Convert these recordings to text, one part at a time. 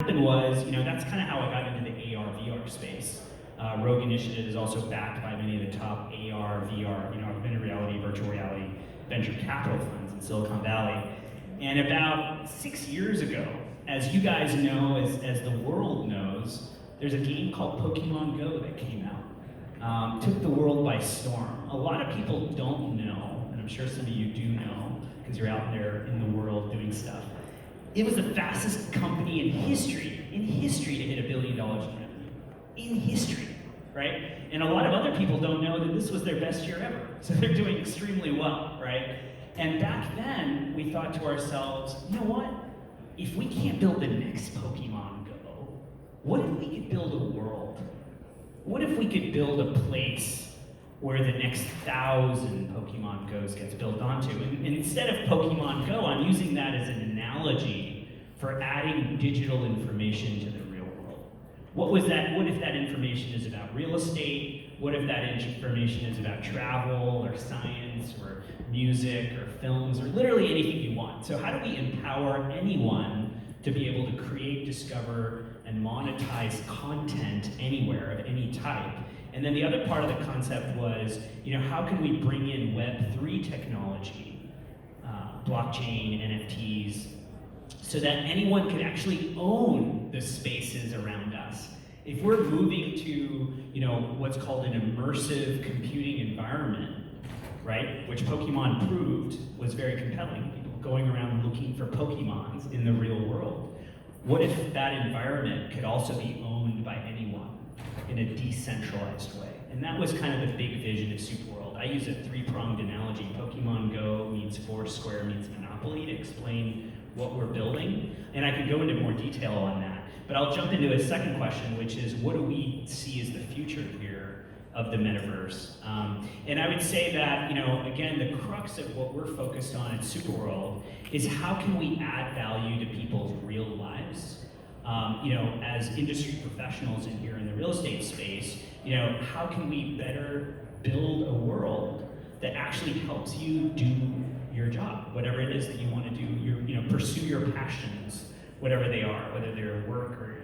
happened was, that's kind of how I got into the AR, VR space. Rogue Initiative is also backed by many of the top AR, VR, augmented reality, virtual reality, venture capital funds in Silicon Valley. And about 6 years ago, as you guys know, as the world knows, there's a game called Pokemon Go that came out. Took the world by storm. A lot of people don't know, and I'm sure some of you do know, because you're out there in the world doing stuff. It was the fastest company in history to hit $1 billion in revenue. In history, right? And a lot of other people don't know that this was their best year ever. So they're doing extremely well, right? And back then, we thought to ourselves, you know what? If we can't build the next Pokemon Go, what if we could build a world? What if we could build a place where the next 1,000 Pokemon Go's gets built onto? And instead of Pokemon Go, I'm using that as an analogy for adding digital information to the real world. What if that information is about real estate? What if that information is about travel or science or music or films or literally anything you want? So how do we empower anyone to be able to create, discover, and monetize content anywhere of any type? And then the other part of the concept was, how can we bring in Web3 technology, blockchain, NFTs, so that anyone could actually own the spaces around us? If we're moving to, what's called an immersive computing environment, right, which Pokemon proved was very compelling, people going around looking for Pokemons in the real world, what if that environment could also be owned by anyone in a decentralized way? And that was kind of the big vision of SuperWorld. I use a three-pronged analogy. Pokemon Go means Foursquare means Monopoly to explain what we're building. And I can go into more detail on that. But I'll jump into a second question, which is, what do we see as the future here of the metaverse? And I would say that, again, the crux of what we're focused on at SuperWorld is how can we add value to people's real lives? As industry professionals in here in the real estate space, how can we better build a world that actually helps you do your job, whatever it is that you want to do, pursue your passions, whatever they are, whether they're work or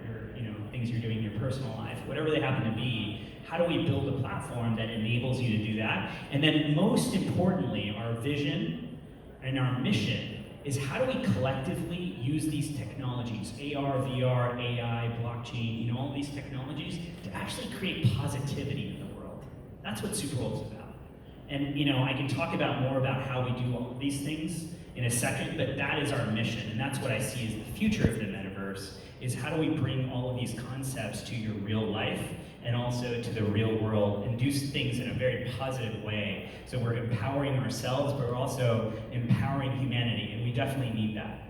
things you're doing in your personal life, whatever they happen to be. How do we build a platform that enables you to do that? And then most importantly, our vision and our mission is how do we collectively use these technologies, AR, VR, AI, blockchain, all these technologies, to actually create positivity in the world. That's what SuperWorld is about. And I can talk about more about how we do all of these things in a second, but that is our mission, and that's what I see as the future of the metaverse, is how do we bring all of these concepts to your real life and also to the real world and do things in a very positive way. So we're empowering ourselves, but we're also empowering humanity, and we definitely need that.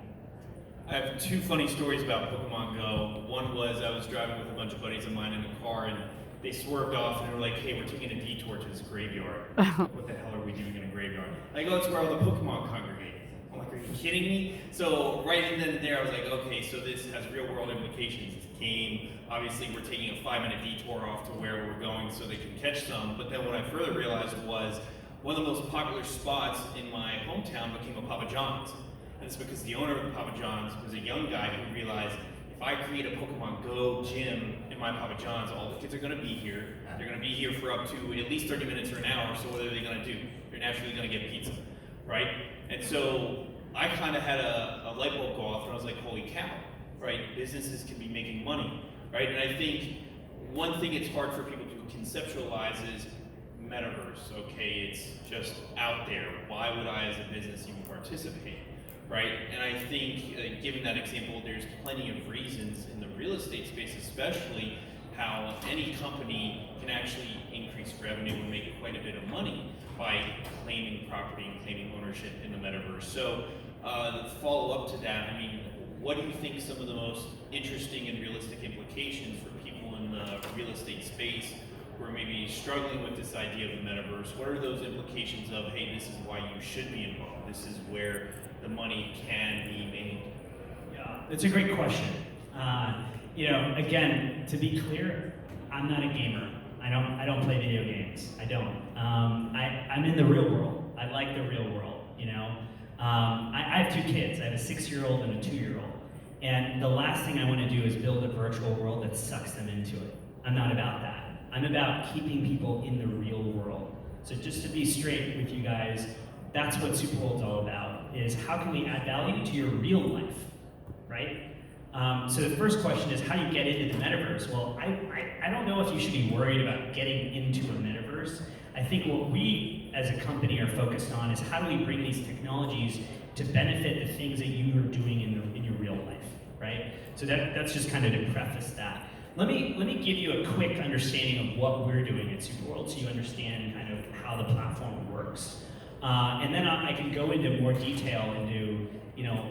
I have two funny stories about Pokemon Go. One was I was driving with a bunch of buddies of mine in a car, and they swerved off and they were like, hey, we're taking a detour to this graveyard. What the hell are we doing in a graveyard? I go, it's where all the Pokemon congregate. I'm like, are you kidding me? So right then and there, I was like, okay, so this has real world implications. It's a game. Obviously, we're taking a 5-minute detour off to where we're going so they can catch some. But then what I further realized was one of the most popular spots in my hometown became a Papa John's. And it's because the owner of the Papa John's was a young guy who realized, if I create a Pokemon Go gym in my Papa John's, all the kids are going to be here. They're going to be here for up to at least 30 minutes or an hour, so what are they going to do? They're naturally going to get pizza, right? And so I kind of had a light bulb go off, and I was like, holy cow, right? Businesses can be making money, right? And I think one thing it's hard for people to conceptualize is Metaverse, okay? It's just out there. Why would I as a business even participate? Right, and I think, given that example, there's plenty of reasons in the real estate space, especially, how any company can actually increase revenue and make quite a bit of money by claiming property and claiming ownership in the metaverse. So, follow up to that, I mean, what do you think some of the most interesting and realistic implications for people in the real estate space who are maybe struggling with this idea of the metaverse? What are those implications of, hey, this is why you should be involved, this is where the money can be made? Yeah, it's a great question. Again, to be clear, I'm not a gamer. I don't play video games. I don't. I'm in the real world. I like the real world. I have two kids. I have a 6-year-old and a 2-year-old. And the last thing I want to do is build a virtual world that sucks them into it. I'm not about that. I'm about keeping people in the real world. So just to be straight with you guys, that's what SuperWorld's all about, is how can we add value to your real life, right? So the first question is, how do you get into the metaverse? Well, I don't know if you should be worried about getting into a metaverse. I think what we as a company are focused on is how do we bring these technologies to benefit the things that you are doing in your real life, right? So that's just kind of to preface that. Let me give you a quick understanding of what we're doing at SuperWorld so you understand kind of how the platform works. And then I can go into more detail into,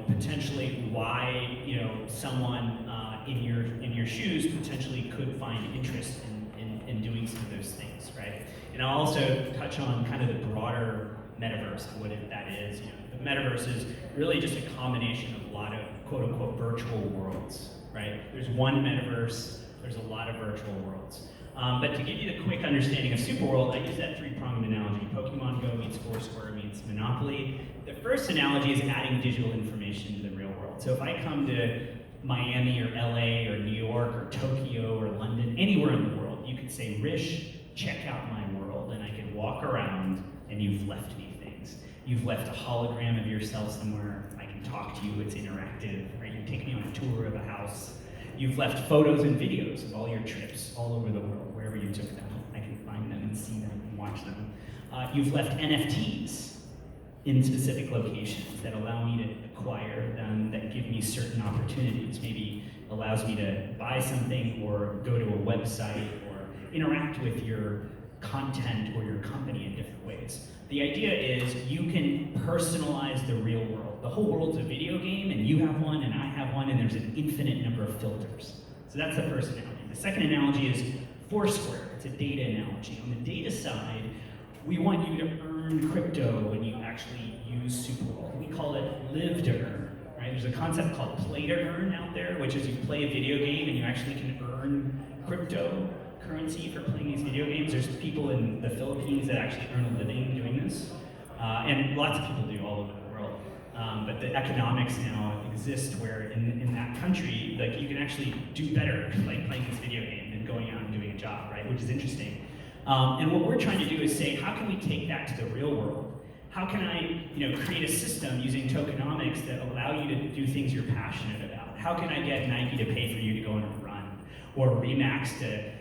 potentially why, someone in your shoes potentially could find interest in doing some of those things, right? And I'll also touch on kind of the broader metaverse and what that is. The metaverse is really just a combination of a lot of quote-unquote virtual worlds, right? There's one metaverse, there's a lot of virtual worlds. But to give you the quick understanding of SuperWorld, I use that three-pronged analogy. Pokemon Go meets Foursquare meets Monopoly. The first analogy is adding digital information to the real world. So if I come to Miami or LA or New York or Tokyo or London, anywhere in the world, you could say, Hrish, check out my world, and I could walk around and you've left me things. You've left a hologram of yourself somewhere. I can talk to you, it's interactive, right? You take me on a tour of a house. You've left photos and videos of all your trips all over the world, wherever you took them. I can find them and see them and watch them. You've left NFTs in specific locations that allow me to acquire them, that give me certain opportunities. Maybe allows me to buy something or go to a website or interact with your content or your company in different ways. The idea is you can personalize the real world. The whole world's a video game, and you have one, and I have one, and there's an infinite number of filters. So that's the first analogy. The second analogy is Foursquare. It's a data analogy. On the data side, we want you to earn crypto when you actually use SuperWorld. We call it live to earn, right? There's a concept called play to earn out there, which is you play a video game and you actually can earn crypto currency for playing these video games. There's people in the Philippines that actually earn a living doing this, and lots of people do all over the world. But the economics now exist where in that country, like you can actually do better like playing this video game than going out and doing a job, right? Which is interesting. And what we're trying to do is say, how can we take that to the real world? How can I, create a system using tokenomics that allow you to do things you're passionate about? How can I get Nike to pay for you to go on a run, or Remax to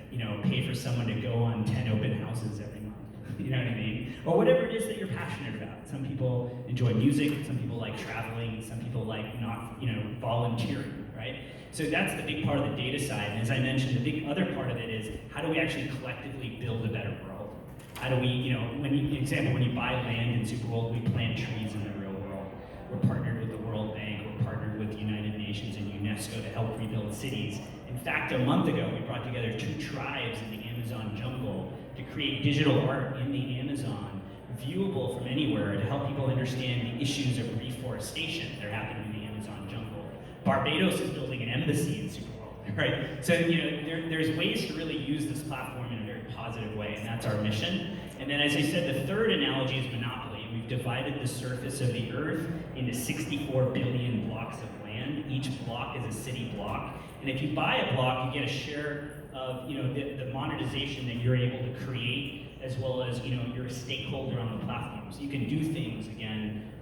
pay for someone to go on 10 open houses every month? You know what I mean? Or whatever it is that you're passionate about. Some people enjoy music, some people like traveling, some people like not, volunteering, right? So that's the big part of the data side. And as I mentioned, the big other part of it is how do we actually collectively build a better world? How do we, when you buy land in SuperWorld, we plant trees in the real world. We're partnered with the World Bank, we're partnered with the United Nations and UNESCO to help rebuild cities. In fact, a month ago, we brought together 2 tribes in the Amazon jungle to create digital art in the Amazon, viewable from anywhere, to help people understand the issues of reforestation that are happening in the Amazon jungle. Barbados is building an embassy in SuperWorld, right? So, there's ways to really use this platform in a very positive way, and that's our mission. And then, as I said, the third analogy is Monopoly. We've divided the surface of the Earth into 64 billion blocks of land. Each block is a city block. And if you buy a block, you get a share of the monetization that you're able to create, as well as you're a stakeholder on the platform. So you can do things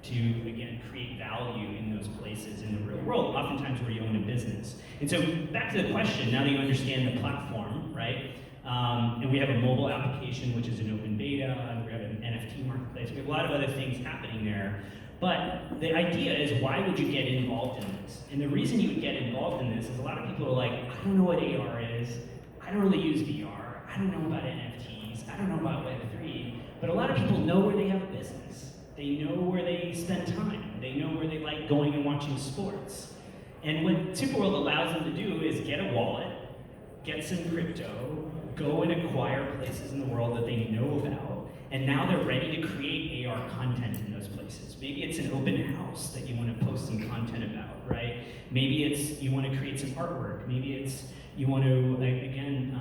to create value in those places in the real world, oftentimes where you own a business. And so back to the question, now that you understand the platform, right? And we have a mobile application, which is an open beta, and we have an NFT marketplace. We have a lot of other things happening there. But the idea is, why would you get involved in this? And the reason you would get involved in this is a lot of people are like, I don't know what AR is. I don't really use VR. I don't know about NFTs. I don't know about Web3. But a lot of people know where they have a business. They know where they spend time. They know where they like going and watching sports. And what SuperWorld allows them to do is get a wallet, get some crypto, go and acquire places in the world that they know about, and now they're ready to create AR content in those places. Maybe it's an open house that you want to post some content about, right? Maybe it's you want to create some artwork. Maybe it's you want to, again,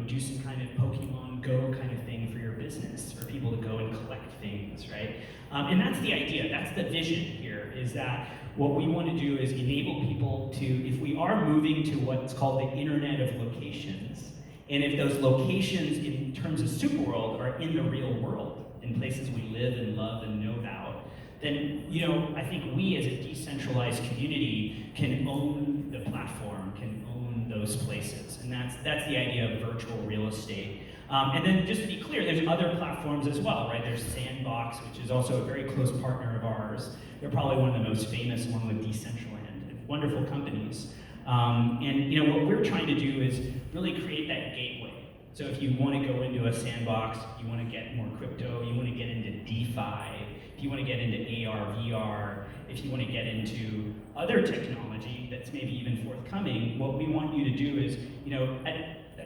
do some kind of Pokemon Go kind of thing for your business, for people to go and collect things, right? And that's the idea, that's the vision here, is that what we want to do is enable people to, if we are moving to what's called the Internet of Locations, and if those locations in terms of SuperWorld are in the real world, in places we live and love and know about, then I think we as a decentralized community can own the platform, can own those places. And that's the idea of virtual real estate. And then just to be clear, there's other platforms as well, right? There's Sandbox, which is also a very close partner of ours. They're probably one of the most famous along with Decentraland, wonderful companies. And what we're trying to do is really create that gateway. So if you want to go into a Sandbox, you want to get more crypto, you want to get into DeFi, if you want to get into AR, VR, if you want to get into other technology that's maybe even forthcoming, what we want you to do is,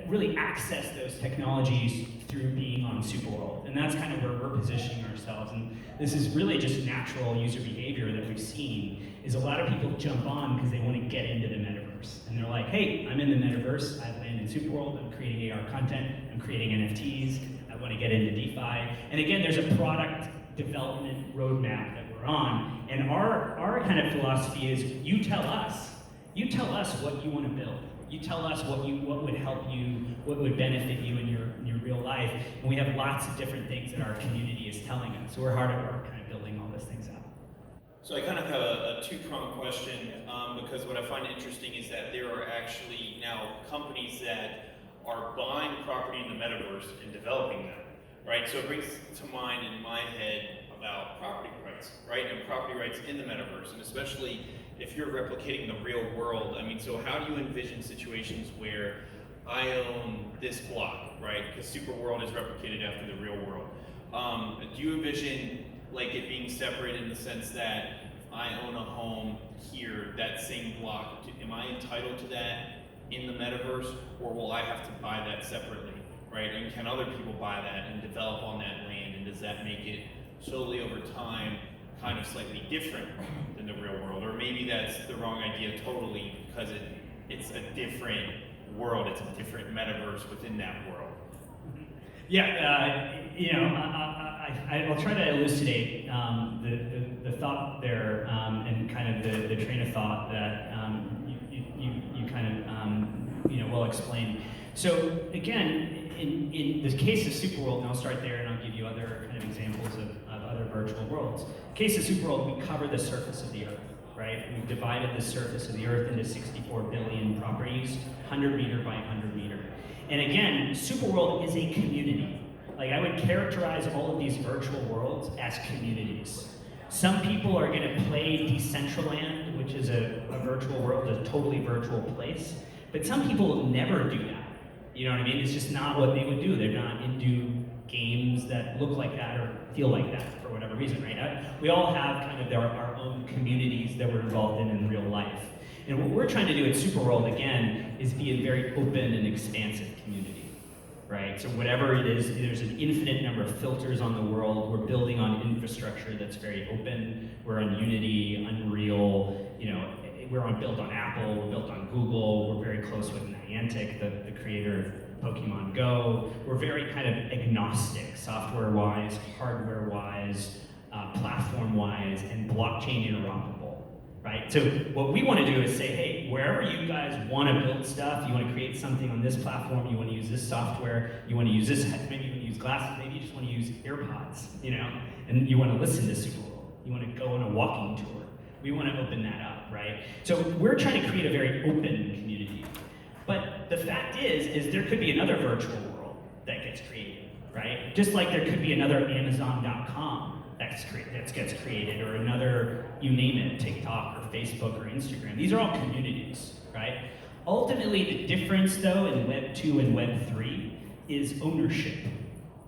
really access those technologies through being on SuperWorld. And that's kind of where we're positioning ourselves. And this is really just natural user behavior that we've seen, is a lot of people jump on because they want to get into the metaverse. And they're like, hey, I'm in the metaverse, I land in SuperWorld, I'm creating AR content, I'm creating NFTs, I want to get into DeFi. And again, there's a product development roadmap that we're on. And our kind of philosophy is, you tell us what you want to build. You tell us what would help you, what would benefit you in your real life. And we have lots of different things that our community is telling us. So we're hard at work kind of building all those things out. So I kind of have a two-pronged question, because what I find interesting is that there are actually now companies that are buying property in the metaverse and developing them, right? So it brings to mind in my head about property rights, right? And property rights in the metaverse, and especially if you're replicating the real world. I mean, so how do you envision situations where I own this block, right? Because SuperWorld is replicated after the real world. Do you envision like it being separate in the sense that if I own a home here, that same block, am I entitled to that in the metaverse, or will I have to buy that separately, right? And can other people buy that and develop on that land, and does that make it slowly over time kind of slightly different than the real world? Or maybe that's the wrong idea totally, because it's a different world, it's a different metaverse within that world. Yeah, I'll try to elucidate the thought there, and kind of the train of thought that you kind of well explained. So again, in the case of SuperWorld, and I'll start there and I'll give you other kind of examples of other virtual worlds. In the case of SuperWorld, we cover the surface of the Earth, right? We've divided the surface of the Earth into 64 billion properties, 100 meter by 100 meter. And again, SuperWorld is a community. Like, I would characterize all of these virtual worlds as communities. Some people are gonna play Decentraland, which is a virtual world, a totally virtual place. But some people will never do that. You know what I mean? It's just not what they would do. They're not into games that look like that or feel like that for whatever reason, right? We all have kind of our own communities that we're involved in real life. And what we're trying to do at SuperWorld, again, is be a very open and expansive community, right? So whatever it is, there's an infinite number of filters on the world. We're building on infrastructure that's very open. We're on Unity, Unreal, we're built on Apple, we're built on Google, we're very close with Niantic, the creator of Pokemon Go. We're very kind of agnostic, software-wise, hardware-wise, platform-wise, and blockchain interoperable, right? So what we want to do is say, hey, wherever you guys want to build stuff, you want to create something on this platform, you want to use this software, you want to use this, maybe you want to use glasses, maybe you just want to use AirPods, and you want to listen to SuperWorld, you want to go on a walking tour. We want to open that up, right? So we're trying to create a very open community. But the fact is there could be another virtual world that gets created, right? Just like there could be another Amazon.com that gets created, or another, you name it, TikTok or Facebook or Instagram. These are all communities, right? Ultimately, the difference, though, in Web 2 and Web 3 is ownership,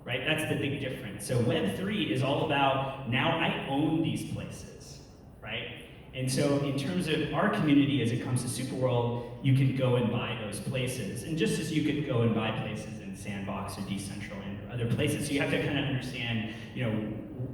right? That's the big difference. So Web 3 is all about, now I own these places, right? And so in terms of our community, as it comes to SuperWorld, you can go and buy those places. And just as you could go and buy places in Sandbox or Decentraland or other places, so you have to kind of understand,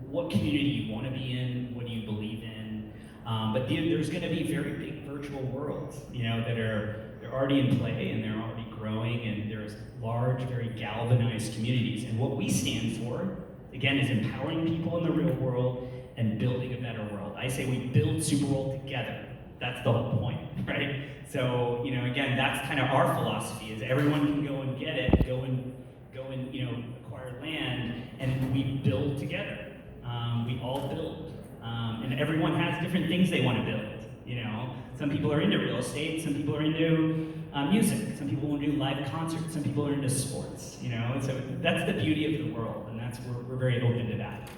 what community you want to be in, what do you believe in. But there's going to be very big virtual worlds, that they're already in play and they're already growing, and there's large, very galvanized communities. And what we stand for, again, is empowering people in the real world and building a better world. I say we build SuperWorld together. That's the whole point, right? So, again, that's kind of our philosophy, is everyone can go and get it, go and acquire land, and we build together. We all build. And everyone has different things they want to build, Some people are into real estate, some people are into music, some people want to do live concerts, some people are into sports, So that's the beauty of the world, and we're very open to that.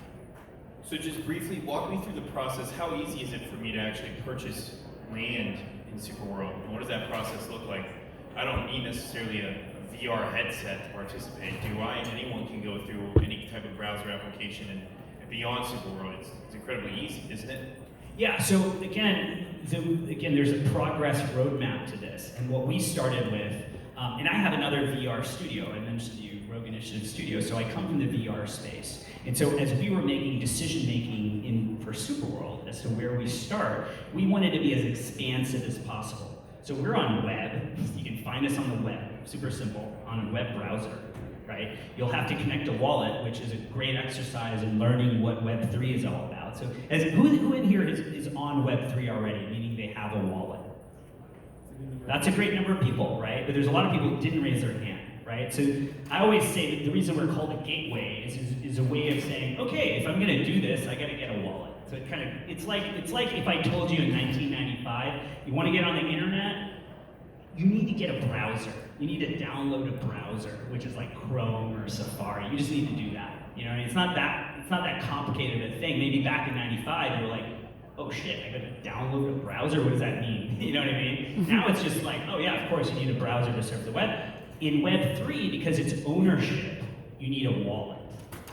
So just briefly, walk me through the process. How easy is it for me to actually purchase land in SuperWorld? And what does that process look like? I don't need necessarily a VR headset to participate, do I? Anyone can go through any type of browser application and beyond SuperWorld. It's incredibly easy, isn't it? Yeah, so again, there's a progress roadmap to this. And what we started with, and I have another VR studio. I mentioned to you, Rogue Initiative Studio, so I come from the VR space. And so as we were making decision-making for SuperWorld as to where we start, we wanted to be as expansive as possible. So we're on web. You can find us on the web, super simple, on a web browser, right? You'll have to connect a wallet, which is a great exercise in learning what Web3 is all about. So who in here is on Web3 already, meaning they have a wallet? That's a great number of people, right? But there's a lot of people who didn't raise their hand, right? So I always say that the reason we're called a gateway is a way of saying, okay, if I'm gonna do this, I gotta get a wallet. So it's like if I told you in 1995, you wanna get on the internet, you need to get a browser. You need to download a browser, which is like Chrome or Safari. You just need to do that. It's not that complicated a thing. Maybe back in 95, you were like, oh shit, I gotta download a browser, what does that mean? You know what I mean? Now it's just like, oh yeah, of course you need a browser to surf the web. In Web3, because it's ownership, you need a wallet.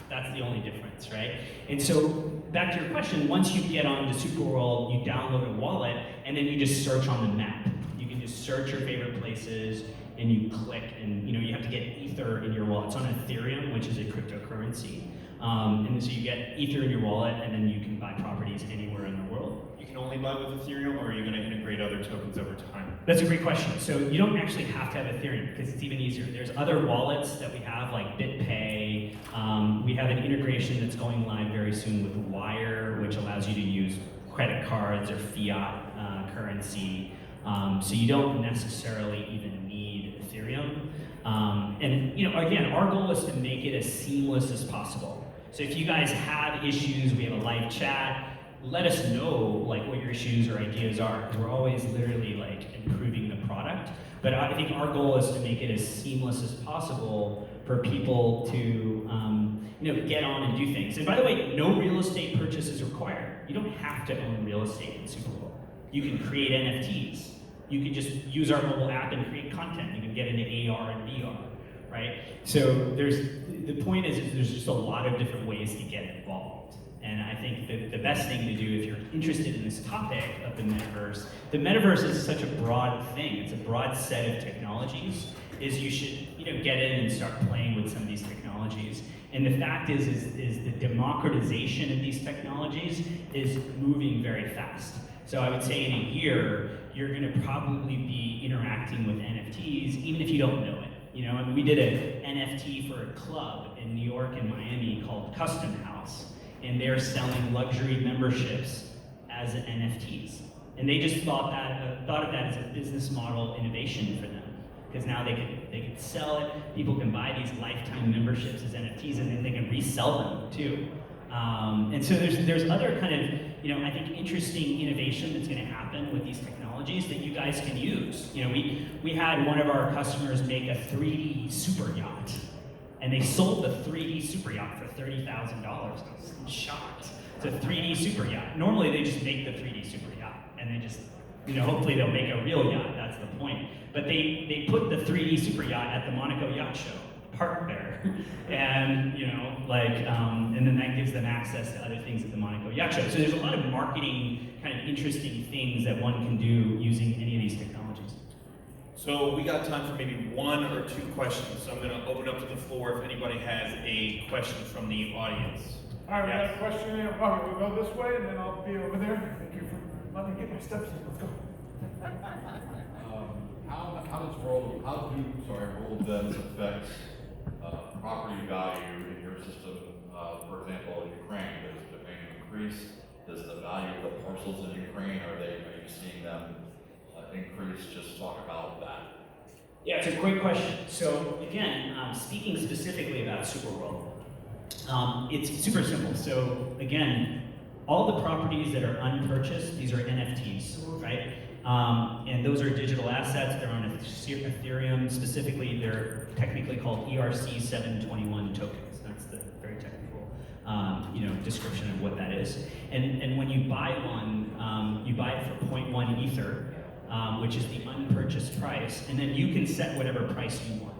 That's the only difference, right? And so, back to your question, once you get onto SuperWorld, you download a wallet, and then you just search on the map. You can just search your favorite places, and you click, and you have to get Ether in your wallet. It's on Ethereum, which is a cryptocurrency. And so you get Ether in your wallet, and then you can buy properties anywhere in the world. You can only buy with Ethereum, or are you going to integrate other tokens over time? That's a great question. So you don't actually have to have Ethereum, because it's even easier. There's other wallets that we have, like BitPay. We have an integration that's going live very soon with Wire, which allows you to use credit cards or fiat currency. So you don't necessarily even need Ethereum. And again, our goal is to make it as seamless as possible. So if you guys have issues, we have a live chat. Let us know what your issues or ideas are, because we're always literally improving the product. But I think our goal is to make it as seamless as possible for people to get on and do things. And by the way, no real estate purchase is required. You don't have to own real estate in SuperWorld. You can create NFTs. You can just use our mobile app and create content. You can get into AR and VR, right? So the point is there's just a lot of different ways to get involved. And I think that the best thing to do if you're interested in this topic of the metaverse is such a broad thing. It's a broad set of technologies. Is you should get in and start playing with some of these technologies. And the fact is the democratization of these technologies is moving very fast. So I would say in a year, you're going to probably be interacting with NFTs, even if you don't know it. We did an NFT for a club in New York and Miami called Custom House, and they're selling luxury memberships as NFTs. And they just thought of that as a business model innovation for them, because now they could sell it. People can buy these lifetime memberships as NFTs, and then they can resell them too. And so there's other kind of I think interesting innovation that's going to happen with these technologies that you guys can use. We had one of our customers make a 3D super yacht, and they sold the 3D super yacht for $30,000. I was shocked. It's a 3D super yacht. Normally they just make the 3D super yacht, and they just hopefully they'll make a real yacht. That's the point. But they put the 3D super yacht at the Monaco Yacht Show. park there, and and then that gives them access to other things at the Monaco Yacht Show. So there's a lot of marketing kind of interesting things that one can do using any of these technologies. So we got time for maybe one or two questions. So I'm going to open up to the floor if anybody has a question from the audience. All right, we got a question here. Okay, we'll go this way, and then I'll be over there. Thank you for letting me get my steps in. Let's go. How do world events affect property value in your system? For example, in Ukraine, does demand increase? Does the value of the parcels in Ukraine, are you seeing them increase? Just talk about that. Yeah, it's a great question. So again, speaking specifically about SuperWorld, it's super simple. So again, all the properties that are unpurchased, these are NFTs, right? And those are digital assets. They're on Ethereum. Specifically, they're technically called ERC-721 tokens. That's the very technical description of what that is. And when you buy one, you buy it for 0.1 Ether, which is the unpurchased price, and then you can set whatever price you want.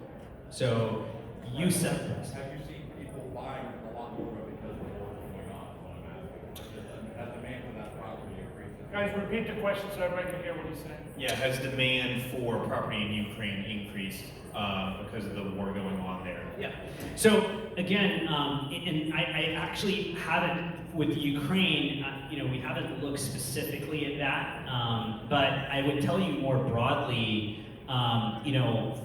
So you set the price. Have you seen people buying a lot more because of the war going on? Has demand for that property increased? Guys, repeat the question so everybody can hear what he's saying. Yeah, has demand for property in Ukraine increased because of the war going on there? Yeah. So again, and I actually haven't with Ukraine. We haven't looked specifically at that, but I would tell you more broadly.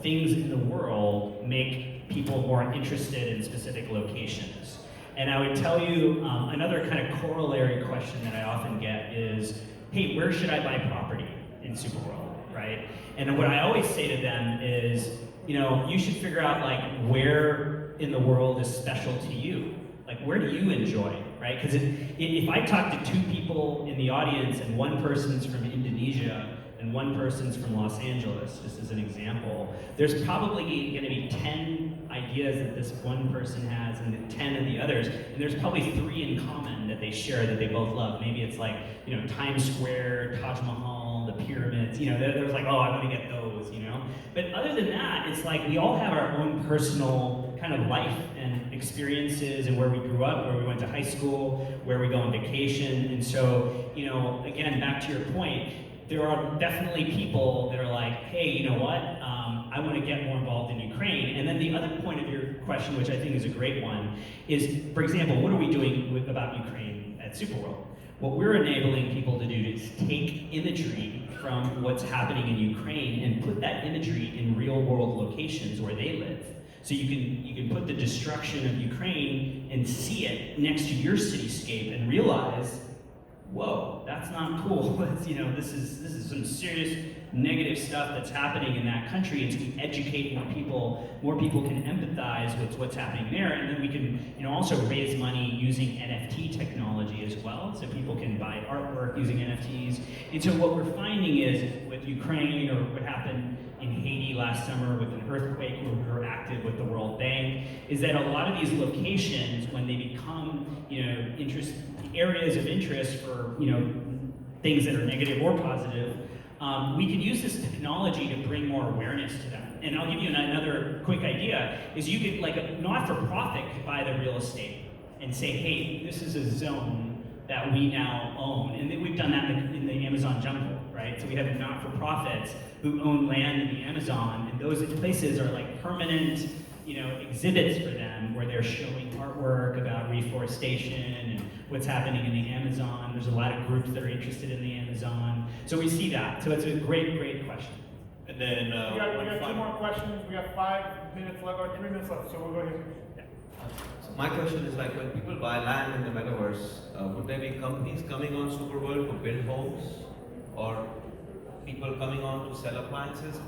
Things in the world make people more interested in specific locations. And I would tell you another kind of corollary question that I often get is, hey, where should I buy property in SuperWorld, right? And what I always say to them is, you should figure out where in the world is special to you. Where do you enjoy, right? Because if I talk to two people in the audience and one person's from Indonesia and one person's from Los Angeles, just as an example, there's probably going to be 10 ideas that this one person has and 10 of the others, and there's probably 3 in common that they share that they both love. Maybe it's Times Square, Taj Mahal, the pyramids, there's oh, I want to get those, But other than that, it's we all have our own personal kind of life and experiences and where we grew up, where we went to high school, where we go on vacation. And so, again, back to your point, there are definitely people that are hey, you know what? I want to get more involved in Ukraine. And then the other point of your question, which I think is a great one, is, for example, what are we doing about Ukraine at SuperWorld? What we're enabling people to do is take imagery from what's happening in Ukraine and put that imagery in real-world locations where they live. So you can put the destruction of Ukraine and see it next to your cityscape and realize, whoa, that's not cool. This is some serious negative stuff that's happening in that country, and to educate more people can empathize with what's happening there, and then we can also raise money using NFT technology as well, so people can buy artwork using NFTs. And so what we're finding is with Ukraine, or what happened in Haiti last summer with an earthquake, where we were active with the World Bank, is that a lot of these locations, when they become areas of interest for things that are negative or positive, we can use this technology to bring more awareness to them. And I'll give you another quick idea, is you could, a not-for-profit could buy the real estate and say, hey, this is a zone that we now own. And we've done that in the Amazon jungle, right? So we have not-for-profits who own land in the Amazon, and those places are permanent exhibits for them, where they're showing artwork about reforestation and what's happening in the Amazon. There's a lot of groups that are interested in the Amazon. So we see that. So it's a great, great question. And then we got 2 more questions. We got 5 minutes left, or 3 minutes left, so we'll go here. Yeah. So my question is when people buy land in the Metaverse, would there be companies coming on SuperWorld to build homes, or people coming on to sell appliances?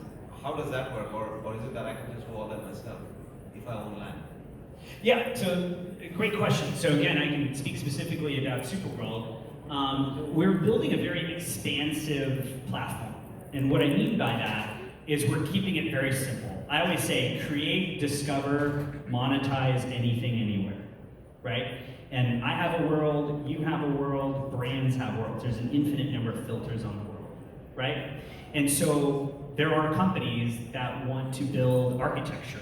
How does that work, or is it that I can just do all that myself if I own land? Yeah, so great question. So again, I can speak specifically about SuperWorld. We're building a very expansive platform. And what I mean by that is we're keeping it very simple. I always say, create, discover, monetize anything, anywhere, right? And I have a world, you have a world, brands have worlds. There's an infinite number of filters on the world, right? And so there are companies that want to build architecture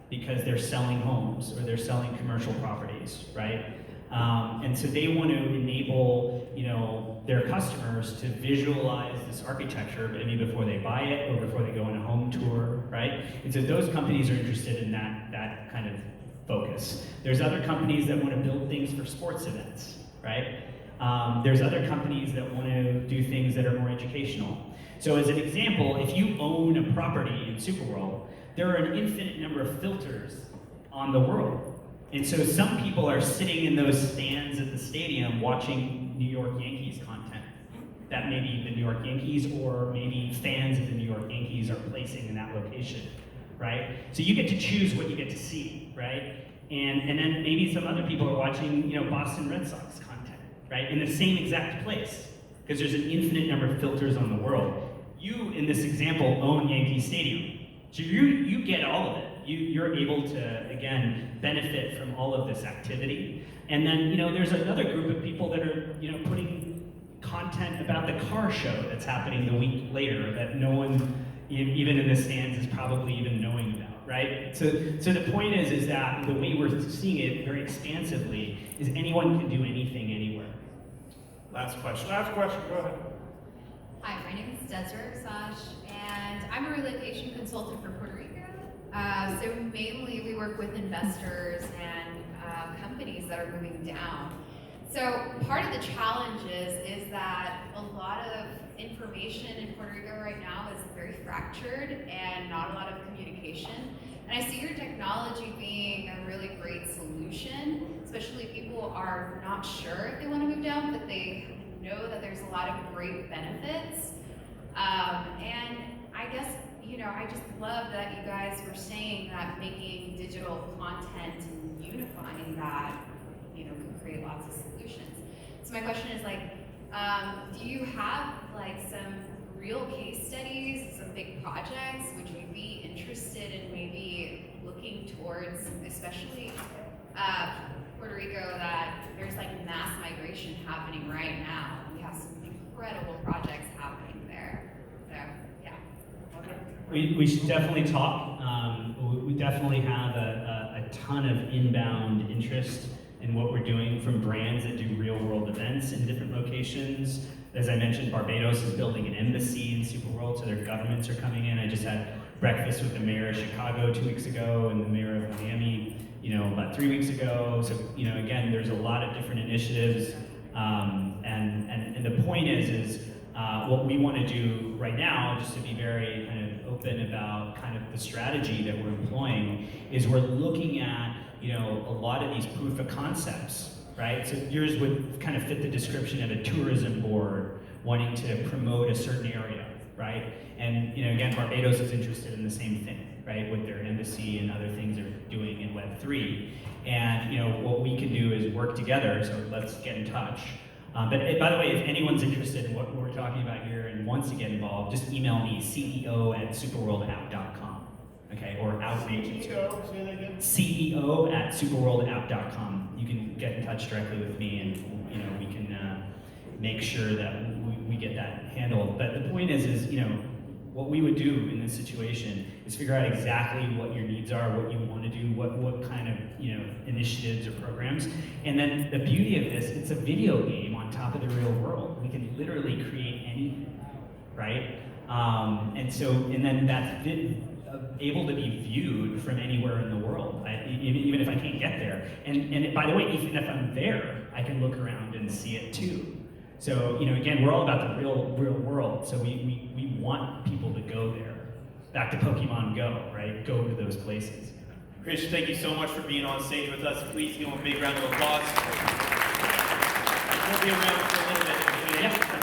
because they're selling homes or they're selling commercial properties, right? And so they want to enable, their customers to visualize this architecture maybe before they buy it or before they go on a home tour, right? And so those companies are interested in that kind of focus. There's other companies that want to build things for sports events, right? There's other companies that want to do things that are more educational. So as an example, if you own a property in SuperWorld, there are an infinite number of filters on the world. And so some people are sitting in those stands at the stadium watching New York Yankees content. That may be the New York Yankees, or maybe fans of the New York Yankees are placing in that location, right? So you get to choose what you get to see, right? And then maybe some other people are watching, Boston Red Sox content, right? In the same exact place, because there's an infinite number of filters on the world. You, in this example, own Yankee Stadium. So you get all of it. You're able to, again, benefit from all of this activity. And then, there's another group of people that are, putting content about the car show that's happening the week later that no one, even in the stands, is probably even knowing about, right? So the point is that the way we're seeing it very expansively is anyone can do anything anywhere. Last question. Last question, go ahead. Hi, my name is Desiree Sash, and I'm a relocation consultant for Puerto Rico. So mainly we work with investors and companies that are moving down. So part of the challenge is that a lot of information in Puerto Rico right now is very fractured and not a lot of communication. And I see your technology being a really great solution, especially people are not sure if they want to move down, but they know that there's a lot of great benefits. And I guess, I just love that you guys were saying that making digital content and unifying that, can create lots of solutions. So my question is do you have some real case studies, some big projects? Would you be interested in maybe looking towards, especially Puerto Rico, that there's mass migration happening right now? We have some incredible projects happening there. So yeah. We should definitely talk. We definitely have a ton of inbound interest in what we're doing from brands that do real world events in different locations. As I mentioned, Barbados is building an embassy in SuperWorld, so their governments are coming in. I just had breakfast with the mayor of Chicago 2 weeks ago and the mayor of Miami, about 3 weeks ago. So, again, there's a lot of different initiatives. And the point is what we want to do right now, just to be very kind of open about kind of the strategy that we're employing, is we're looking at, a lot of these proof of concepts, right? So yours would kind of fit the description of a tourism board wanting to promote a certain area, right? And, again, Barbados is interested in the same thing, right? With their embassy and other things they're doing in Web3. And, what we can do is work together, so let's get in touch. But by the way, if anyone's interested in what we're talking about here and wants to get involved, just email me, CEO@superworldapp.com, okay? Or outreach to CEO@superworldapp.com. You can get in touch directly with me, and we can make sure that we get that handled. But the point is what we would do in this situation is figure out exactly what your needs are, what you want to do, what kind of initiatives or programs. And then the beauty of this, it's a video game on top of the real world. We can literally create anything, right? And then that's able to be viewed from anywhere in the world, even if I can't get there. And by the way, even if I'm there, I can look around and see it too. So, again, we're all about the real world, so we want people to go there. Back to Pokemon Go, right? Go to those places. Hrish, thank you so much for being on stage with us. Please give him a big round of applause. We'll be around for a little bit. Yeah.